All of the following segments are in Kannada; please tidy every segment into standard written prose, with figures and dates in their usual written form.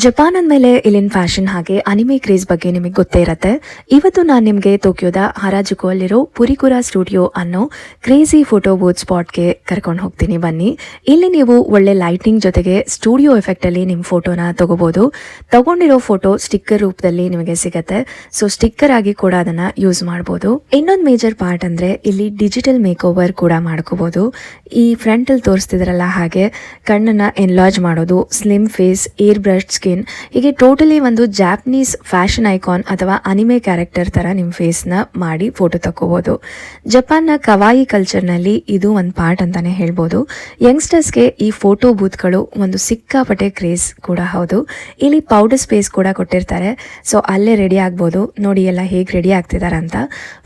ಜಪಾನ್ ಅಂದಮೇಲೆ ಇಲ್ಲಿನ ಫ್ಯಾಷನ್ ಹಾಗೆ ಅನಿಮೆ ಕ್ರೇಜ್ ಬಗ್ಗೆ ನಿಮಗೆ ಗೊತ್ತೇ ಇರುತ್ತೆ. ಇವತ್ತು ನಾನು ನಿಮಗೆ ಟೋಕಿಯೋದ ಹರಾಜುಕು ಅಲ್ಲಿರೋ ಪುರಿಕುರಾ ಸ್ಟುಡಿಯೋ ಅನ್ನೋ ಕ್ರೇಜಿ ಫೋಟೋ ಬೂತ್ ಸ್ಪಾಟ್ಗೆ ಕರ್ಕೊಂಡು ಹೋಗ್ತೀನಿ ಬನ್ನಿ. ಇಲ್ಲಿ ನೀವು ಒಳ್ಳೆ ಲೈಟಿಂಗ್ ಜೊತೆಗೆ ಸ್ಟುಡಿಯೋ ಎಫೆಕ್ಟಲ್ಲಿ ನಿಮ್ಮ ಫೋಟೋನ ತಗೋಬೋದು. ತಗೊಂಡಿರೋ ಫೋಟೋ ಸ್ಟಿಕ್ಕರ್ ರೂಪದಲ್ಲಿ ನಿಮಗೆ ಸಿಗತ್ತೆ. ಸೊ ಸ್ಟಿಕ್ಕರ್ ಆಗಿ ಕೂಡ ಅದನ್ನು ಯೂಸ್ ಮಾಡ್ಬೋದು. ಇನ್ನೊಂದು ಮೇಜರ್ ಪಾರ್ಟ್ ಅಂದರೆ ಇಲ್ಲಿ ಡಿಜಿಟಲ್ ಮೇಕ್ ಓವರ್ ಕೂಡ ಮಾಡ್ಕೋಬೋದು. ಈ ಫ್ರಂಟಲ್ಲಿ ತೋರಿಸ್ತಿದ್ರಲ್ಲ ಹಾಗೆ ಕಣ್ಣನ್ನು ಎನ್ಲಾರ್ಜ್ ಮಾಡೋದು, slim face, air brush skin, ಹೀಗೆ ಟೋಟಲಿ ಒಂದು ಜಾಪನೀಸ್ ಫ್ಯಾಷನ್ ಐಕಾನ್ ಅಥವಾ ಅನಿಮೆ ಕ್ಯಾರೆಕ್ಟರ್ ತರ ನಿಮ್ಮ ಫೇಸ್ನ ಮಾಡಿ ಫೋಟೋ ತಕ್ಕೋಬಹುದು. ಜಪಾನ್ನ ಕವಾಯಿ ಕಲ್ಚರ್ನಲ್ಲಿ ಇದು ಒಂದು ಪಾರ್ಟ್ ಅಂತಾನೆ ಹೇಳ್ಬೋದು. ಯಂಗ್ಸ್ಟರ್ಸ್ಗೆ ಈ ಫೋಟೋ ಬೂತ್ಗಳು ಒಂದು ಸಿಕ್ಕಾಪಟ್ಟೆ ಕ್ರೇಜ್ ಕೂಡ ಹೌದು. ಇಲ್ಲಿ ಪೌಡರ್ ಸ್ಪೇಸ್ ಕೂಡ ಕೊಟ್ಟಿರ್ತಾರೆ. ಸೊ ಅಲ್ಲೇ ರೆಡಿ ಆಗ್ಬೋದು. ನೋಡಿ ಎಲ್ಲ ಹೇಗೆ ರೆಡಿ ಆಗ್ತಿದ್ದಾರೆ ಅಂತ.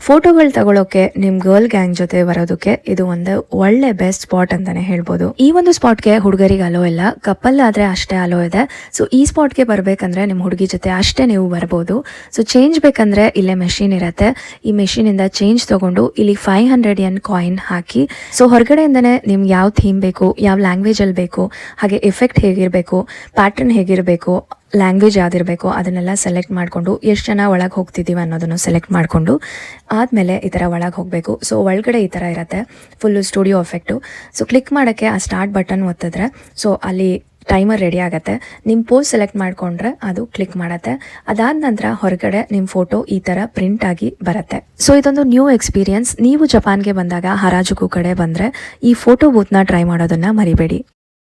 ಫೋಟೋಗಳು ತಗೊಳ್ಳೋಕೆ ನಿಮ್ಮ ಗರ್ಲ್ ಗ್ಯಾಂಗ್ ಜೊತೆ ಬರೋದಕ್ಕೆ ಇದು ಒಂದು ಒಳ್ಳೆ ಬೆಸ್ಟ್ ಸ್ಪಾಟ್ ಅಂತಾನೆ ಹೇಳ್ಬೋದು. ಈ ಒಂದು ಸ್ಪಾಟ್ಗೆ ಹುಡುಗರಿಗೆ ಅಲೋ ಇಲ್ಲ, ಕಪಲ್ ಆದ್ರೆ ಅಷ್ಟೇ ಅಲೋ ಇದೆ. ಸೊ ಈ ಸ್ಪಾಟ್ಗೆ ಬರಬೇಕಂದ್ರೆ ನಿಮ್ಮ ಹುಡುಗಿ ಜೊತೆ ಅಷ್ಟೇ ನೀವು ಬರ್ಬೋದು. ಸೊ ಚೇಂಜ್ ಬೇಕಂದ್ರೆ ಇಲ್ಲೇ ಮೆಷಿನ್ ಇರುತ್ತೆ. ಈ ಮೆಷಿನಿಂದ ಚೇಂಜ್ ತಗೊಂಡು ಇಲ್ಲಿ 500 yen ಕಾಯಿನ್ ಹಾಕಿ, ಸೊ ಹೊರಗಡೆಯಿಂದನೇ ನಿಮ್ಗೆ ಯಾವ ಥೀಮ್ ಬೇಕು, ಯಾವ ಲ್ಯಾಂಗ್ವೇಜಲ್ಲಿ ಬೇಕು, ಹಾಗೆ ಎಫೆಕ್ಟ್ ಹೇಗಿರಬೇಕು, ಪ್ಯಾಟರ್ನ್ ಹೇಗಿರಬೇಕು, ಲ್ಯಾಂಗ್ವೇಜ್ ಯಾವ್ದಿರಬೇಕು ಅದನ್ನೆಲ್ಲ ಸೆಲೆಕ್ಟ್ ಮಾಡಿಕೊಂಡು ಎಷ್ಟು ಜನ ಒಳಗೆ ಹೋಗ್ತಿದ್ದೀವಿ ಅನ್ನೋದನ್ನು ಸೆಲೆಕ್ಟ್ ಮಾಡಿಕೊಂಡು ಆದಮೇಲೆ ಈ ಥರ ಒಳಗೆ ಹೋಗಬೇಕು. ಸೊ ಒಳಗಡೆ ಈ ಥರ ಇರುತ್ತೆ full studio effect. So click ಮಾಡೋಕ್ಕೆ ಆ ಸ್ಟಾರ್ಟ್ ಬಟನ್ ಒತ್ತಿದ್ರೆ ಸೊ ಅಲ್ಲಿ ಟೈಮರ್ ರೆಡಿ ಆಗುತ್ತೆ. ನಿಮ್ಮ ಪೋಸ್ ಸೆಲೆಕ್ಟ್ ಮಾಡಿಕೊಂಡ್ರೆ ಅದು ಕ್ಲಿಕ್ ಮಾಡುತ್ತೆ. ಅದಾದ ನಂತರ ಹೊರಗಡೆ ನಿಮ್ಮ ಫೋಟೋ ಈ ಥರ ಪ್ರಿಂಟ್ ಆಗಿ ಬರುತ್ತೆ. ಸೊ ಇದೊಂದು ನ್ಯೂ ಎಕ್ಸ್ಪೀರಿಯನ್ಸ್. ನೀವು ಜಪಾನ್ಗೆ ಬಂದಾಗ ಹರಾಜುಕು ಕಡೆ ಬಂದರೆ ಈ ಫೋಟೋ ಬೂತ್ನ ಟ್ರೈ ಮಾಡೋದನ್ನು ಮರಿಬೇಡಿ.